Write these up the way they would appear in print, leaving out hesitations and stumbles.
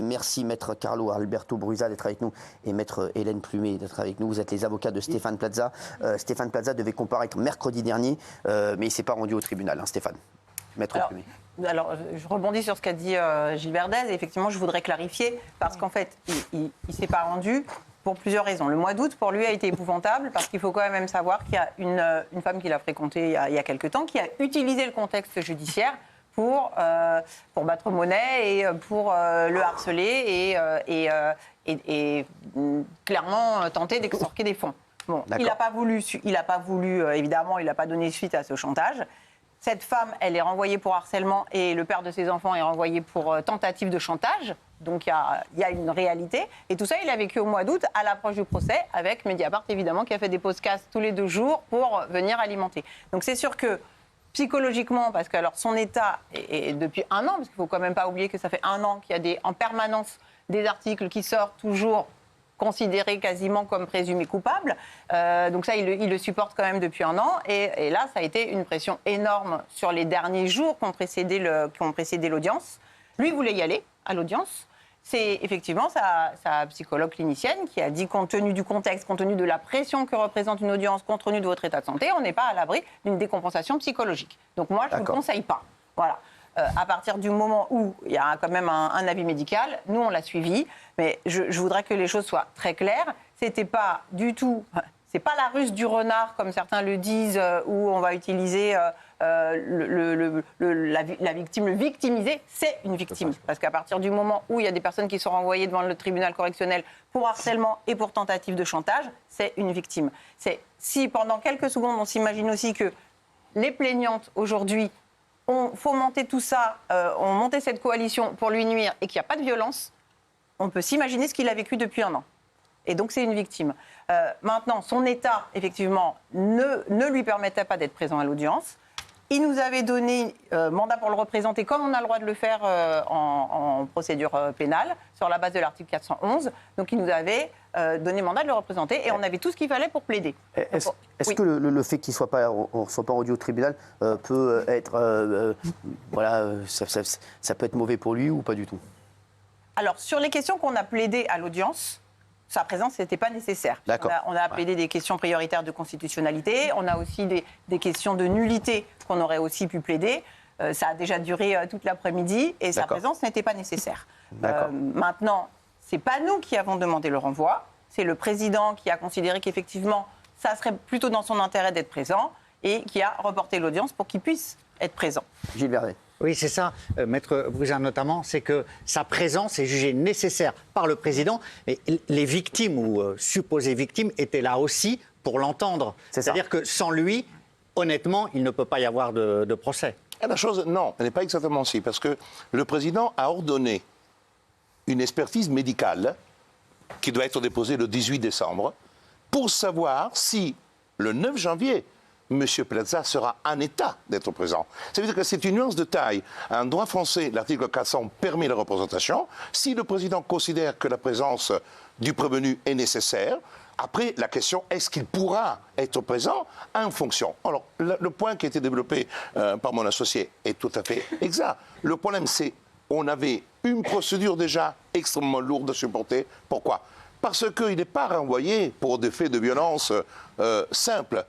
suite. Merci Maître Carlo Alberto Brusa d'être avec nous et Maître Hélène Plumet d'être avec nous. Vous êtes les avocats de Stéphane Plaza. Stéphane Plaza devait comparaître mercredi dernier, mais il ne s'est pas rendu au tribunal, hein, Stéphane. Maître Plumet. Alors, je rebondis sur ce qu'a dit Gilles Verdez. Et effectivement, je voudrais clarifier, parce qu'en fait, il ne s'est pas rendu pour plusieurs raisons. Le mois d'août, pour lui, a été épouvantable, parce qu'il faut quand même savoir qu'il y a une femme qu'il a fréquentée il y a quelques temps, qui a utilisé le contexte judiciaire pour battre monnaie et pour le harceler et clairement tenter d'extorquer des fonds. Bon, il n'a pas voulu, évidemment, il n'a pas donné suite à ce chantage. Cette femme, elle est renvoyée pour harcèlement et le père de ses enfants est renvoyé pour tentative de chantage. Donc il y a une réalité. Et tout ça, il a vécu au mois d'août, à l'approche du procès, avec Mediapart, évidemment, qui a fait des podcasts tous les 2 jours pour venir alimenter. Donc c'est sûr que psychologiquement, parce que alors, son état est depuis 1 an, parce qu'il ne faut quand même pas oublier que ça fait 1 an qu'il y a en permanence des articles qui sortent toujours considéré quasiment comme présumé coupable. Donc ça, il le supporte quand même depuis 1 an. Et là, ça a été une pression énorme sur les derniers jours qui ont précédé l'audience. Lui voulait y aller à l'audience. C'est effectivement sa psychologue clinicienne qui a dit, compte tenu du contexte, compte tenu de la pression que représente une audience, compte tenu de votre état de santé, on n'est pas à l'abri d'une décompensation psychologique. Donc moi, je ne vous conseille pas. Voilà. À partir du moment où il y a quand même un avis médical, nous on l'a suivi, mais je voudrais que les choses soient très claires. C'était pas du tout, c'est pas la ruse du renard comme certains le disent, où on va utiliser la victime, le victimisé, c'est une victime. Parce qu'à partir du moment où il y a des personnes qui sont renvoyées devant le tribunal correctionnel pour harcèlement et pour tentative de chantage, c'est une victime. Si pendant quelques secondes on s'imagine aussi que les plaignantes aujourd'hui ont fomenté tout ça, ont monté cette coalition pour lui nuire et qu'il n'y a pas de violence, on peut s'imaginer ce qu'il a vécu depuis 1 an. Et donc c'est une victime. Maintenant, son état, effectivement, ne lui permettait pas d'être présent à l'audience. Il nous avait donné mandat pour le représenter, comme on a le droit de le faire en procédure pénale, sur la base de l'article 411. Donc il nous avait donné mandat de le représenter et on avait tout ce qu'il fallait pour plaider. Est-ce que le fait qu'il ne soit pas rendu au tribunal peut être... ça peut être mauvais pour lui ou pas du tout? Alors, sur les questions qu'on a plaidées à l'audience, sa présence n'était pas nécessaire. On a plaidé des questions prioritaires de constitutionnalité, on a aussi des questions de nullité qu'on aurait aussi pu plaider. Ça a déjà duré toute l'après-midi et sa présence n'était pas nécessaire. Maintenant, ce n'est pas nous qui avons demandé le renvoi, c'est le président qui a considéré qu'effectivement, ça serait plutôt dans son intérêt d'être présent et qui a reporté l'audience pour qu'il puisse être présent. Gilles Verdez. Oui, c'est ça, Maître Brusa notamment, c'est que sa présence est jugée nécessaire par le président. Et les victimes ou supposées victimes étaient là aussi pour l'entendre. C'est-à-dire que sans lui, honnêtement, il ne peut pas y avoir de procès. Et la chose, non, elle n'est pas exactement ainsi, parce que le président a ordonné une expertise médicale qui doit être déposée le 18 décembre pour savoir si le 9 janvier, M. Plaza sera en état d'être présent. Ça veut dire que c'est une nuance de taille. En droit français, l'article 400 permet la représentation. Si le président considère que la présence du prévenu est nécessaire, après, la question, est-ce qu'il pourra être présent en fonction? Alors, le point qui a été développé par mon associé est tout à fait exact. Le problème, c'est qu'on avait une procédure déjà extrêmement lourde à supporter. Pourquoi? Parce qu'il n'est pas renvoyé pour des faits de violence simples.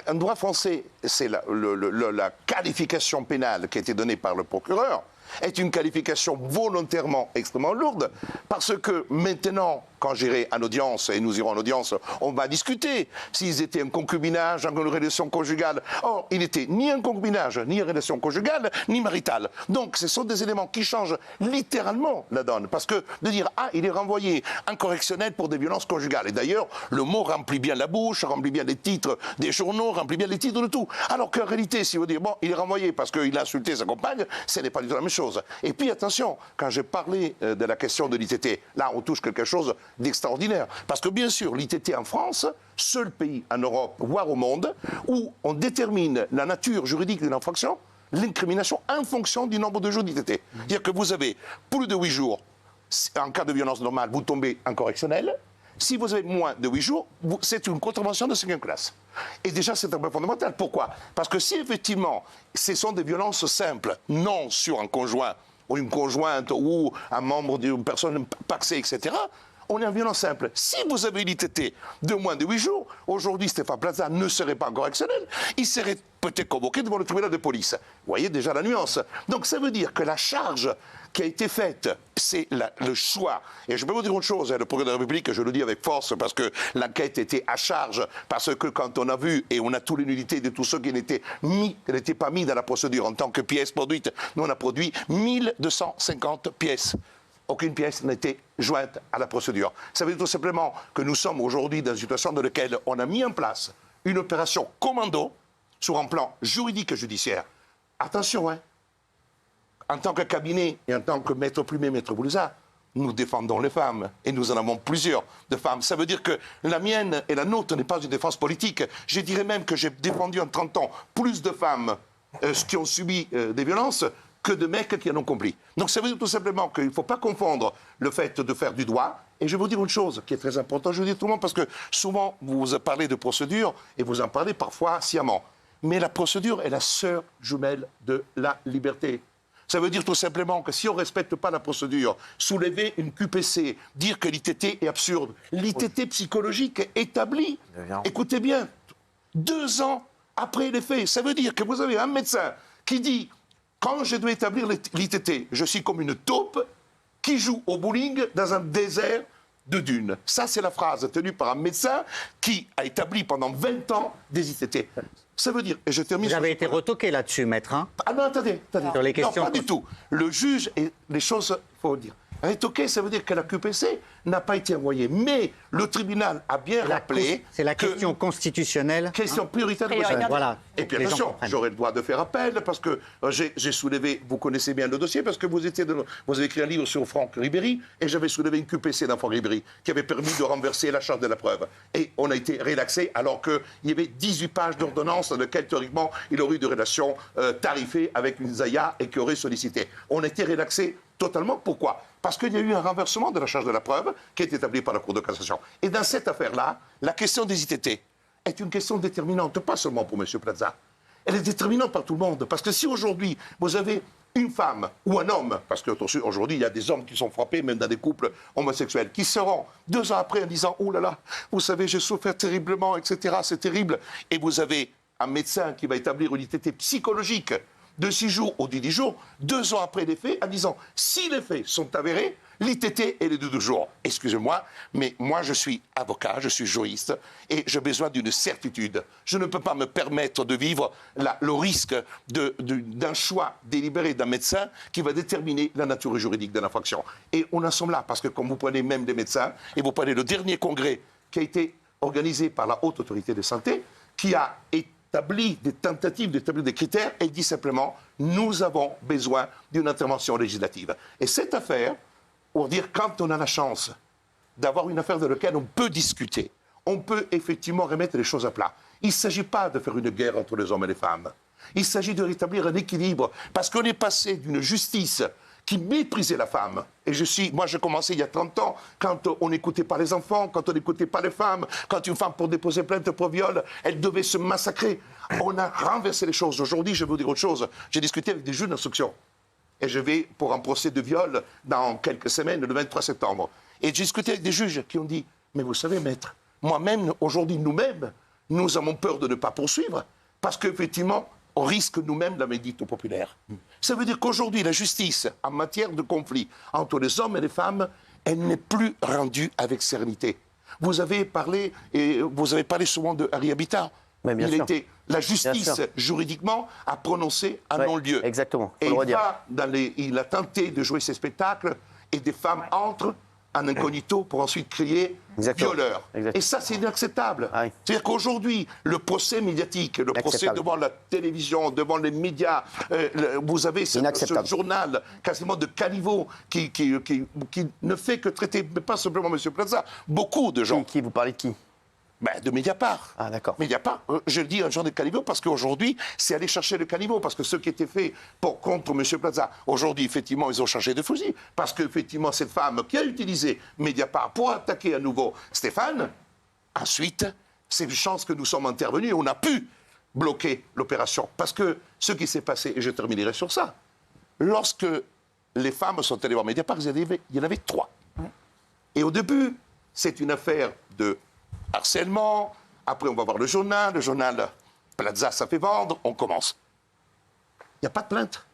En droit français, c'est la qualification pénale qui a été donnée par le procureur est une qualification volontairement extrêmement lourde, parce que maintenant, quand j'irai en audience, et nous irons en audience, on va discuter s'ils étaient un concubinage, une relation conjugale. Or, il n'était ni un concubinage, ni une relation conjugale, ni maritale. Donc, ce sont des éléments qui changent littéralement la donne, parce que de dire, ah, il est renvoyé en correctionnel pour des violences conjugales. Et d'ailleurs, le mot remplit bien la bouche, remplit bien les titres des journaux, remplit bien les titres de tout. Alors qu'en réalité, si vous dites, bon, il est renvoyé parce qu'il a insulté sa compagne, ce n'est pas du tout la même chose. Et puis attention, quand j'ai parlé de la question de l'ITT, là on touche quelque chose d'extraordinaire. Parce que bien sûr, l'ITT en France, seul pays en Europe, voire au monde, où on détermine la nature juridique d'une infraction, l'incrimination en fonction du nombre de jours d'ITT. C'est-à-dire que vous avez plus de 8 jours, en cas de violence normale, vous tombez en correctionnel. Si vous avez moins de 8 jours, c'est une contravention de 5e classe. Et déjà, c'est un point fondamental. Pourquoi? Parce que si effectivement, ce sont des violences simples, non sur un conjoint ou une conjointe, ou un membre d'une personne paxée, etc., on est en violence simple. Si vous avez une ITT de moins de 8 jours, aujourd'hui, Stéphane Plaza ne serait pas encore correctionnel, il serait peut-être convoqué devant le tribunal de police. Vous voyez déjà la nuance. Donc ça veut dire que la charge qui a été faite, c'est le choix. Et je peux vous dire une chose, le procureur de la République, je le dis avec force, parce que l'enquête était à charge, parce que quand on a vu, et on a tous les nullités de tous ceux qui n'étaient pas mis dans la procédure en tant que pièces produites, nous on a produit 1250 pièces. Aucune pièce n'a été jointe à la procédure. Ça veut dire tout simplement que nous sommes aujourd'hui dans une situation dans laquelle on a mis en place une opération commando sur un plan juridique et judiciaire. Attention, hein. En tant que cabinet et en tant que maître Plumet, maître Boulouza, nous défendons les femmes et nous en avons plusieurs de femmes. Ça veut dire que la mienne et la nôtre n'est pas une défense politique. Je dirais même que j'ai défendu en 30 ans plus de femmes qui ont subi des violences que de mecs qui en ont compris. Donc ça veut dire tout simplement qu'il ne faut pas confondre le fait de faire du droit. Et je vais vous dire une chose qui est très importante, je le dis à tout le monde, parce que souvent vous parlez de procédure et vous en parlez parfois sciemment. Mais la procédure est la sœur jumelle de la liberté. Ça veut dire tout simplement que si on ne respecte pas la procédure, soulever une QPC, dire que l'ITT est absurde, l'ITT psychologique est établi, écoutez bien, 2 ans après les faits, ça veut dire que vous avez un médecin qui dit quand je dois établir l'ITT, je suis comme une taupe qui joue au bowling dans un désert de dunes. Ça, c'est la phrase tenue par un médecin qui a établi pendant 20 ans des ITT. Ça veut dire, et je termine... Vous avez été retoqué là-dessus, maître, hein? Ah non, attendez. Sur les questions... Non, pas du tout. Le juge, et les choses, il faut dire... Rétoqué, ça veut dire que la QPC n'a pas été envoyée. Mais le tribunal a bien rappelé... C'est la question constitutionnelle. Question prioritaire de Prioritaire. Voilà. Et puis attention, j'aurai le droit de faire appel parce que j'ai soulevé, vous connaissez bien le dossier, parce que vous avez écrit un livre sur Franck Ribéry et j'avais soulevé une QPC d'un Franck Ribéry qui avait permis de renverser la charge de la preuve. Et on a été relaxé alors qu'il y avait 18 pages d'ordonnance dans lesquelles théoriquement il aurait eu des relations tarifées avec une Zaya et qui aurait sollicité. On a été relaxé totalement. Pourquoi? Parce qu'il y a eu un renversement de la charge de la preuve qui est établi par la Cour de cassation. Et dans cette affaire-là, la question des ITT est une question déterminante, pas seulement pour M. Plaza. Elle est déterminante par tout le monde. Parce que si aujourd'hui, vous avez une femme ou un homme, parce qu'aujourd'hui, il y a des hommes qui sont frappés, même dans des couples homosexuels, qui seront 2 ans après en disant « Oh là là, vous savez, j'ai souffert terriblement, etc. C'est terrible. » Et vous avez un médecin qui va établir une ITT psychologique de 6 jours ou de 10 jours, 2 ans après les faits, en disant si les faits sont avérés, l'ITT est les de 2 jours. Excusez-moi, mais moi je suis avocat, je suis juriste et j'ai besoin d'une certitude. Je ne peux pas me permettre de vivre le risque d'un choix délibéré d'un médecin qui va déterminer la nature juridique de l'infraction. Et on en sommes là, parce que quand vous prenez même des médecins, et vous prenez le dernier congrès qui a été organisé par la Haute Autorité de Santé, qui a établi des tentatives d'établir des critères et dit simplement nous avons besoin d'une intervention législative. Et cette affaire, pour dire quand on a la chance d'avoir une affaire dans laquelle on peut discuter, on peut effectivement remettre les choses à plat. Il ne s'agit pas de faire une guerre entre les hommes et les femmes. Il s'agit de rétablir un équilibre parce qu'on est passé d'une justice qui méprisait la femme. Et moi, j'ai commencé il y a 30 ans, quand on n'écoutait pas les enfants, quand on n'écoutait pas les femmes, quand une femme, pour déposer plainte pour viol, elle devait se massacrer. On a renversé les choses. Aujourd'hui, je vais vous dire autre chose. J'ai discuté avec des juges d'instruction. Et je vais pour un procès de viol dans quelques semaines, le 23 septembre. Et j'ai discuté avec des juges qui ont dit « Mais vous savez, maître, moi-même, aujourd'hui, nous-mêmes, nous avons peur de ne pas poursuivre, parce qu'effectivement, on risque nous-mêmes la médite populaire. » Ça veut dire qu'aujourd'hui, la justice, en matière de conflit entre les hommes et les femmes, elle n'est plus rendue avec sérénité. Vous avez parlé souvent de Harry Habitat. La justice, juridiquement, a prononcé un non-lieu. Exactement. Et il a tenté de jouer ses spectacles et des femmes entrent en incognito pour ensuite crier violeur. Et ça, c'est inacceptable. Ah oui. C'est-à-dire qu'aujourd'hui, le procès médiatique, le procès devant la télévision, devant les médias, vous avez ce journal quasiment de caniveau qui ne fait que traiter, mais pas simplement M. Plaza, beaucoup de gens. Vous parlez de qui? De Mediapart. Ah, d'accord. Mediapart, je dis un genre de caniveau parce qu'aujourd'hui, c'est aller chercher le caniveau. Parce que ce qui était fait contre M. Plaza, aujourd'hui, effectivement, ils ont changé de fusil. Parce qu'effectivement, cette femme qui a utilisé Mediapart pour attaquer à nouveau Stéphane, ensuite, c'est une chance que nous sommes intervenus. On a pu bloquer l'opération. Parce que ce qui s'est passé, et je terminerai sur ça, lorsque les femmes sont allées voir Mediapart, il y en avait 3. Et au début, c'est une affaire de harcèlement. Après, on va voir le journal Plaza, ça fait vendre, on commence. Il n'y a pas de plainte.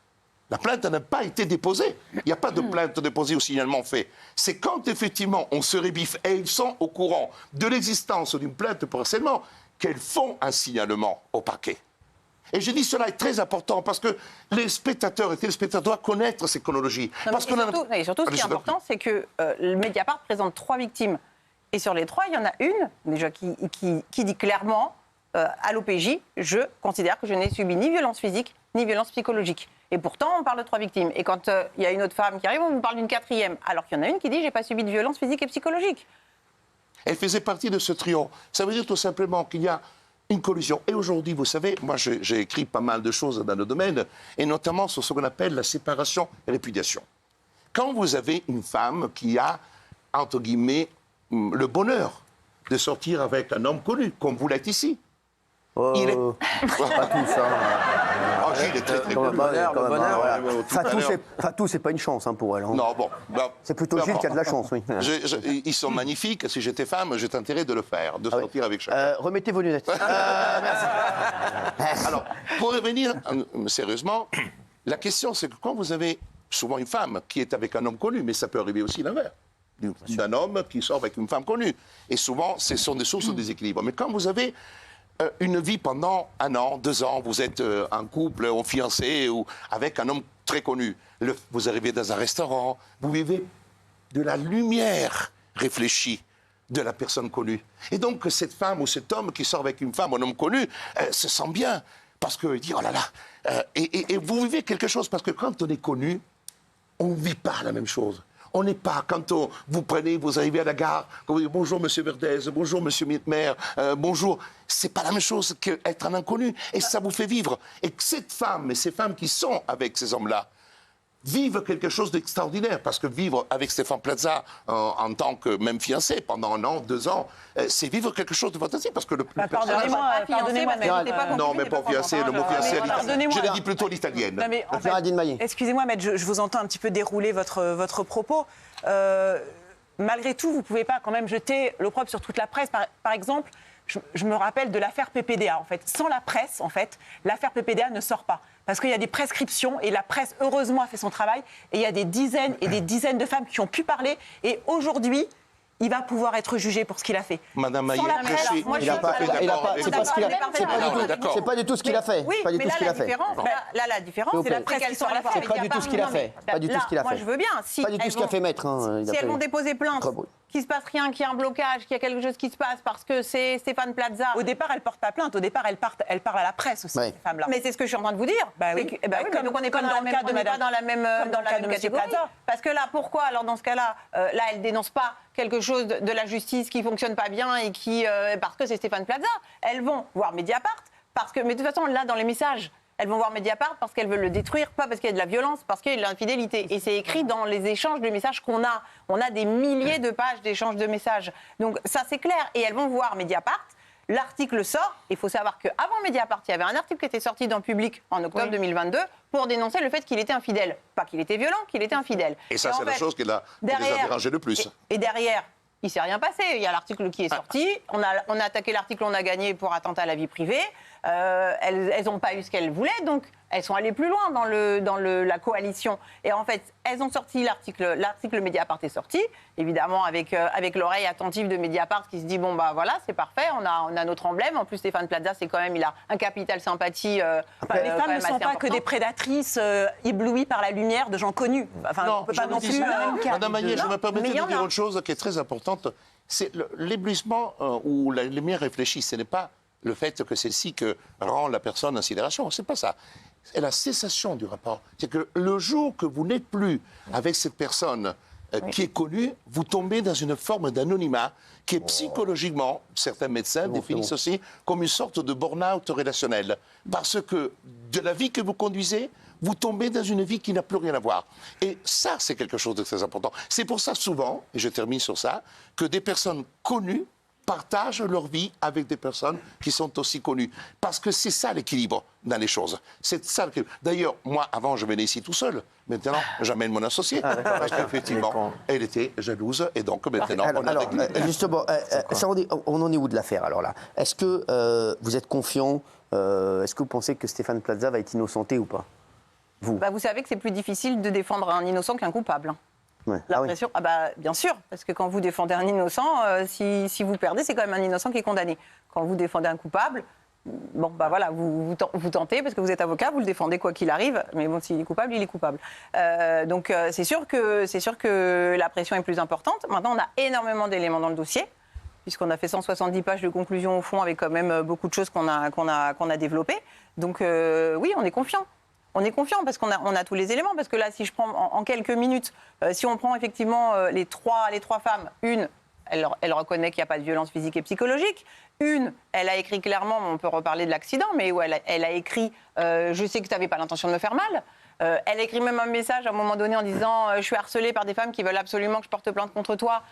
La plainte n'a pas été déposée. Il n'y a pas de plainte déposée ou signalement fait. C'est quand, effectivement, on se rébiffe et ils sont au courant de l'existence d'une plainte pour harcèlement qu'elles font un signalement au parquet. Et je dis cela est très important parce que les spectateurs et téléspectateurs doivent connaître ces chronologies. Et surtout, ce qui est important, c'est que le Mediapart présente 3 victimes. Et sur les 3, il y en a une, déjà, qui dit clairement à l'OPJ, je considère que je n'ai subi ni violence physique, ni violence psychologique. Et pourtant, on parle de 3 victimes. Et quand il y a une autre femme qui arrive, on vous parle d'une 4e. Alors qu'il y en a une qui dit, j'ai pas subi de violence physique et psychologique. Elle faisait partie de ce trio. Ça veut dire tout simplement qu'il y a une collusion. Et aujourd'hui, vous savez, moi j'ai écrit pas mal de choses dans le domaine, et notamment sur ce qu'on appelle la séparation et répudiation. Quand vous avez une femme qui a, entre guillemets, le bonheur de sortir avec un homme connu, comme vous l'êtes ici. Il est... Pas tous, hein. Oh, Gilles est très connu. Fatou, c'est pas une chance pour elle. Hein. Non, bon. C'est plutôt Gilles qui a de la chance, oui. Ils sont magnifiques. Si j'étais femme, j'ai intérêt de le faire, de sortir avec chacun. Remettez vos lunettes. Merci. Alors, pour revenir sérieusement, la question, c'est que quand vous avez souvent une femme qui est avec un homme connu, mais ça peut arriver aussi l'inverse, d'un homme qui sort avec une femme connue. Et souvent, ce sont des sources de déséquilibre. Mais quand vous avez une vie pendant 1 an, 2 ans, vous êtes en couple, en fiancé, ou avec un homme très connu, vous arrivez dans un restaurant, vous vivez de la lumière réfléchie de la personne connue. Et donc, cette femme ou cet homme qui sort avec une femme ou un homme connu se sent bien, parce qu'il dit, oh là là, et vous vivez quelque chose, parce que quand on est connu, on ne vit pas la même chose. On n'est pas, quand vous arrivez à la gare, quand vous dites bonjour monsieur Verdez, bonjour monsieur Mietmer, bonjour, c'est pas la même chose qu'être un inconnu. Et ça vous fait vivre. Et cette femme et ces femmes qui sont avec ces hommes-là vivent quelque chose d'extraordinaire. Parce que vivre avec Stéphane Plaza en tant que même fiancé pendant 1 an, 2 ans, c'est vivre quelque chose de fantastique. Parce que le Pardonnez-moi, mais non, mais pas fiancé, le mot fiancé, je l'ai dit plutôt l'italienne. Excusez-moi, maître, je vous entends un petit peu dérouler votre propos. Malgré tout, vous ne pouvez pas quand même jeter l'opprobre sur toute la presse. Par exemple, je me rappelle de l'affaire PPDA. En fait, sans la presse, l'affaire PPDA ne sort pas. Parce qu'il y a des prescriptions et la presse, heureusement, a fait son travail. Et il y a des dizaines et des dizaines de femmes qui ont pu parler. Et aujourd'hui, il va pouvoir être jugé pour ce qu'il a fait. Madame Maillet, c'est pas du tout ce qu'il a fait. Oui, mais là, la différence, c'est la presse qui sort l'affaire. C'est pas du tout ce qu'il a fait. Pas du tout ce qu'il a fait. Moi, je veux bien. Pas du tout ce qu'a fait Maître. Si elles vont déposer plainte, qu'il se passe rien, qu'il y a un blocage, qu'il y a quelque chose qui se passe parce que c'est Stéphane Plaza. Au départ, elle porte pas plainte. Au départ, elle parle à la presse aussi, ces femmes-là. Mais c'est ce que je suis en train de vous dire. Donc on n'est pas dans la même catégorie. Parce que là, pourquoi alors dans ce cas-là, là, elle dénonce pas quelque chose de la justice qui fonctionne pas bien et qui parce que c'est Stéphane Plaza. Elles vont voir Mediapart parce que, mais de toute façon, là, dans les messages. Elles vont voir Mediapart parce qu'elles veulent le détruire, pas parce qu'il y a de la violence, parce qu'il y a de l'infidélité. Et c'est écrit dans les échanges de messages qu'on a. On a des milliers de pages d'échanges de messages. Donc ça, c'est clair. Et elles vont voir Mediapart. L'article sort. Il faut savoir qu'avant Mediapart, il y avait un article qui était sorti dans Public en octobre 2022 pour dénoncer le fait qu'il était infidèle. Pas qu'il était violent, qu'il était infidèle. Et ça, c'est la chose qui les a dérangés le plus. Et derrière, il ne s'est rien passé. Il y a l'article qui est sorti. On a attaqué l'article, on a gagné pour attentat à la vie privée. Elles n'ont pas eu ce qu'elles voulaient, donc elles sont allées plus loin dans la coalition. Et en fait, elles ont sorti l'article Mediapart est sorti, évidemment avec l'oreille attentive de Mediapart qui se dit bon bah voilà, c'est parfait, on a notre emblème. En plus, Stéphane Plaza, c'est quand même, il a un capital sympathie. Les femmes ne sont pas que des prédatrices éblouies par la lumière de gens connus. Enfin, non, on peut pas non plus. Madame Maillet, je me permets de dire autre chose qui est très importante. C'est l'éblouissement ou la lumière réfléchie. Ce n'est pas le fait que c'est ci que rend la personne en sidération. C'est pas ça. C'est la cessation du rapport. C'est que le jour que vous n'êtes plus avec cette personne qui est connue, vous tombez dans une forme d'anonymat qui est psychologiquement, certains médecins définissent aussi, comme une sorte de burn-out relationnel. Parce que de la vie que vous conduisez, vous tombez dans une vie qui n'a plus rien à voir. Et ça, c'est quelque chose de très important. C'est pour ça, souvent, et je termine sur ça, que des personnes connues partagent leur vie avec des personnes qui sont aussi connues. Parce que c'est ça l'équilibre dans les choses. C'est ça l'équilibre. D'ailleurs, moi, avant, je venais ici tout seul. Maintenant, j'amène mon associée. Parce qu'effectivement, elle était jalouse. Et donc, maintenant, on a réglé. Justement, on en est où de l'affaire, alors là? Est-ce que vous êtes confiant? Est-ce que vous pensez que Stéphane Plaza va être innocenté ou pas? Vous savez que c'est plus difficile de défendre un innocent qu'un coupable. Ouais. La pression, bien sûr, parce que quand vous défendez un innocent, si vous perdez, c'est quand même un innocent qui est condamné. Quand vous défendez un coupable, voilà, vous tentez, parce que vous êtes avocat, vous le défendez quoi qu'il arrive, mais bon, s'il est coupable, il est coupable. Donc c'est sûr que la pression est plus importante. Maintenant, on a énormément d'éléments dans le dossier, puisqu'on a fait 170 pages de conclusion au fond, avec quand même beaucoup de choses qu'on a développées. Donc oui, on est confiant. On est confiant parce qu'on a tous les éléments. Parce que là, si je prends en quelques minutes, si on prend effectivement les trois femmes, une, elle reconnaît qu'il n'y a pas de violence physique et psychologique. Une, elle a écrit clairement, on peut reparler de l'accident, mais où elle a écrit je sais que tu n'avais pas l'intention de me faire mal. Elle a écrit même un message à un moment donné en disant je suis harcelée par des femmes qui veulent absolument que je porte plainte contre toi.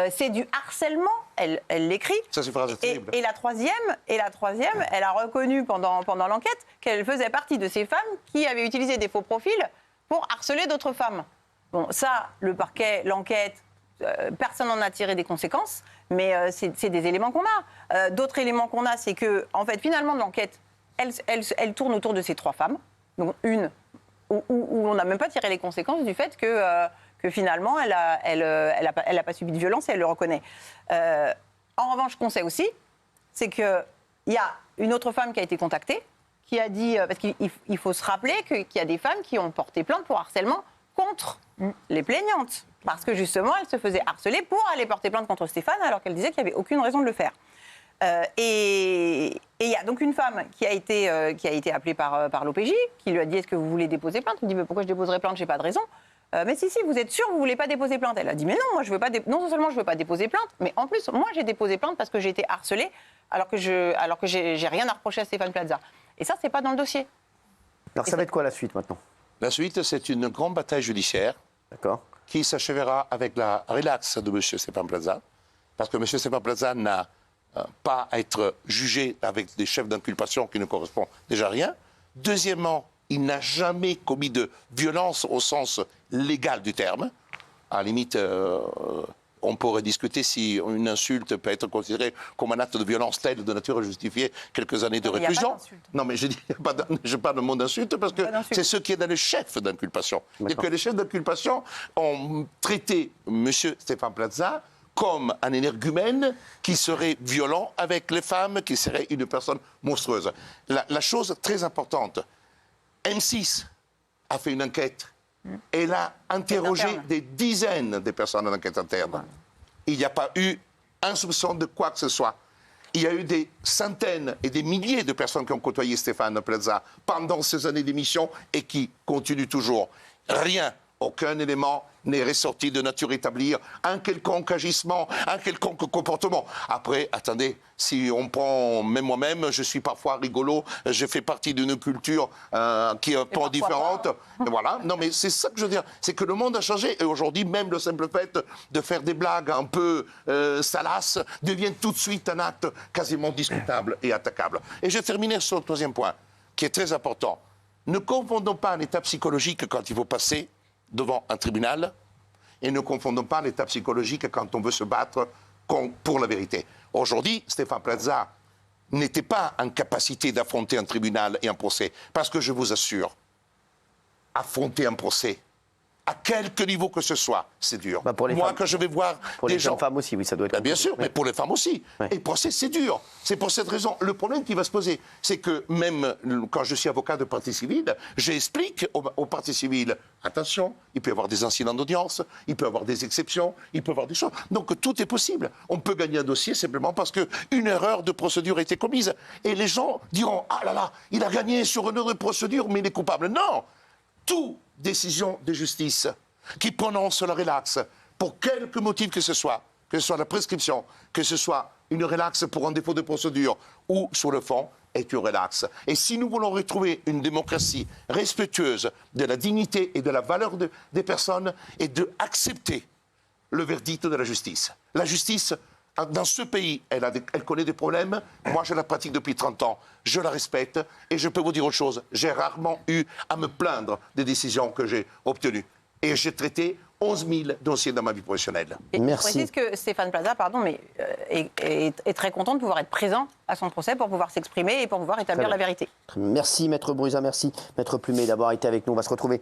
C'est du harcèlement, elle l'écrit. Ça, c'est une phrase terrible. Et la troisième, elle a reconnu pendant l'enquête qu'elle faisait partie de ces femmes qui avaient utilisé des faux profils pour harceler d'autres femmes. Bon, ça, le parquet, l'enquête, personne n'en a tiré des conséquences, mais c'est des éléments qu'on a. D'autres éléments qu'on a, c'est que, en fait, finalement, l'enquête, elle tourne autour de ces trois femmes. Donc, une où on n'a même pas tiré les conséquences du fait que finalement, elle a pas subi de violence et elle le reconnaît. En revanche, ce qu'on sait aussi, c'est qu'il y a une autre femme qui a été contactée, qui a dit, parce qu'il faut se rappeler qu'il y a des femmes qui ont porté plainte pour harcèlement contre les plaignantes. Parce que justement, elles se faisaient harceler pour aller porter plainte contre Stéphane, alors qu'elle disait qu'il n'y avait aucune raison de le faire. Et il y a donc une femme qui a été appelée par l'OPJ, qui lui a dit « Est-ce que vous voulez déposer plainte ?» Elle dit « Mais pourquoi je déposerai plainte? J'ai pas de raison. » Mais si, vous êtes sûr, vous ne voulez pas déposer plainte? Elle a dit, mais non, moi, je veux pas non seulement je ne veux pas déposer plainte, mais en plus, moi, j'ai déposé plainte parce que j'ai été harcelée, alors que j'ai rien à reprocher à Stéphane Plaza. Et ça, c'est pas dans le dossier. Alors, ça va être quoi la suite maintenant? La suite, c'est une grande bataille judiciaire qui s'achèvera avec la relaxe de M. Stéphane Plaza, parce que M. Stéphane Plaza n'a pas à être jugé avec des chefs d'inculpation qui ne correspondent déjà à rien. Deuxièmement, il n'a jamais commis de violence au sens légal du terme. À la limite, on pourrait discuter si une insulte peut être considérée comme un acte de violence tel de nature à justifier quelques années de réclusion. Non, mais je parle de mot d'insulte parce que c'est ce qui est dans les chefs d'inculpation. Et que les chefs d'inculpation ont traité M. Stéphane Plaza comme un énergumène qui serait violent avec les femmes, qui serait une personne monstrueuse. La chose très importante, M6 a fait une enquête. Elle a interrogé des dizaines de personnes en enquête interne. Il n'y a pas eu un soupçon de quoi que ce soit. Il y a eu des centaines et des milliers de personnes qui ont côtoyé Stéphane Plaza pendant ces années d'émission et qui continuent toujours. Rien, aucun élément n'est ressorti de nature à établir un quelconque agissement, un quelconque comportement. Après, attendez, si on prend, même moi-même, je suis parfois rigolo, je fais partie d'une culture qui est un peu différente. Voilà. Non, mais c'est ça que je veux dire. C'est que le monde a changé. Et aujourd'hui, même le simple fait de faire des blagues un peu salaces devient tout de suite un acte quasiment discutable et attaquable. Et je vais terminer sur le troisième point, qui est très important. Ne confondons pas un état psychologique quand il faut passer devant un tribunal, et ne confondons pas l'état psychologique quand on veut se battre pour la vérité. Aujourd'hui, Stéphane Plaza n'était pas en capacité d'affronter un tribunal et un procès, parce que je vous assure, affronter un procès, à quelque niveau que ce soit, c'est dur. Pour les Moi, femmes, quand je vais voir pour des les gens... femmes aussi, oui, ça doit être... bien sûr, mais pour les femmes aussi. Et procès, c'est dur. C'est pour cette raison. Le problème qui va se poser, c'est que même quand je suis avocat de partie civile, j'explique aux parties civiles, attention, il peut y avoir des incidents d'audience, il peut y avoir des exceptions, il peut y avoir des choses. Donc tout est possible. On peut gagner un dossier simplement parce qu'une erreur de procédure a été commise. Et les gens diront, ah là là, il a gagné sur une erreur de procédure, mais il est coupable. Non! Toute décision de justice qui prononce la relaxe pour quelque motif que ce soit la prescription, que ce soit une relaxe pour un défaut de procédure ou sur le fond, est une relaxe. Et si nous voulons retrouver une démocratie respectueuse de la dignité et de la valeur des personnes, et d'accepter le verdict de la justice. La justice Dans ce pays, elle connaît des problèmes. Moi, je la pratique depuis 30 ans. Je la respecte. Et je peux vous dire autre chose. J'ai rarement eu à me plaindre des décisions que j'ai obtenues. Et j'ai traité 11 000 dossiers dans ma vie professionnelle. Et Merci. Je précise que Stéphane Plaza, est très content de pouvoir être présent à son procès pour pouvoir s'exprimer et pour pouvoir établir la vérité. Merci Maître Bruzat, merci Maître Plumet d'avoir été avec nous. On va se retrouver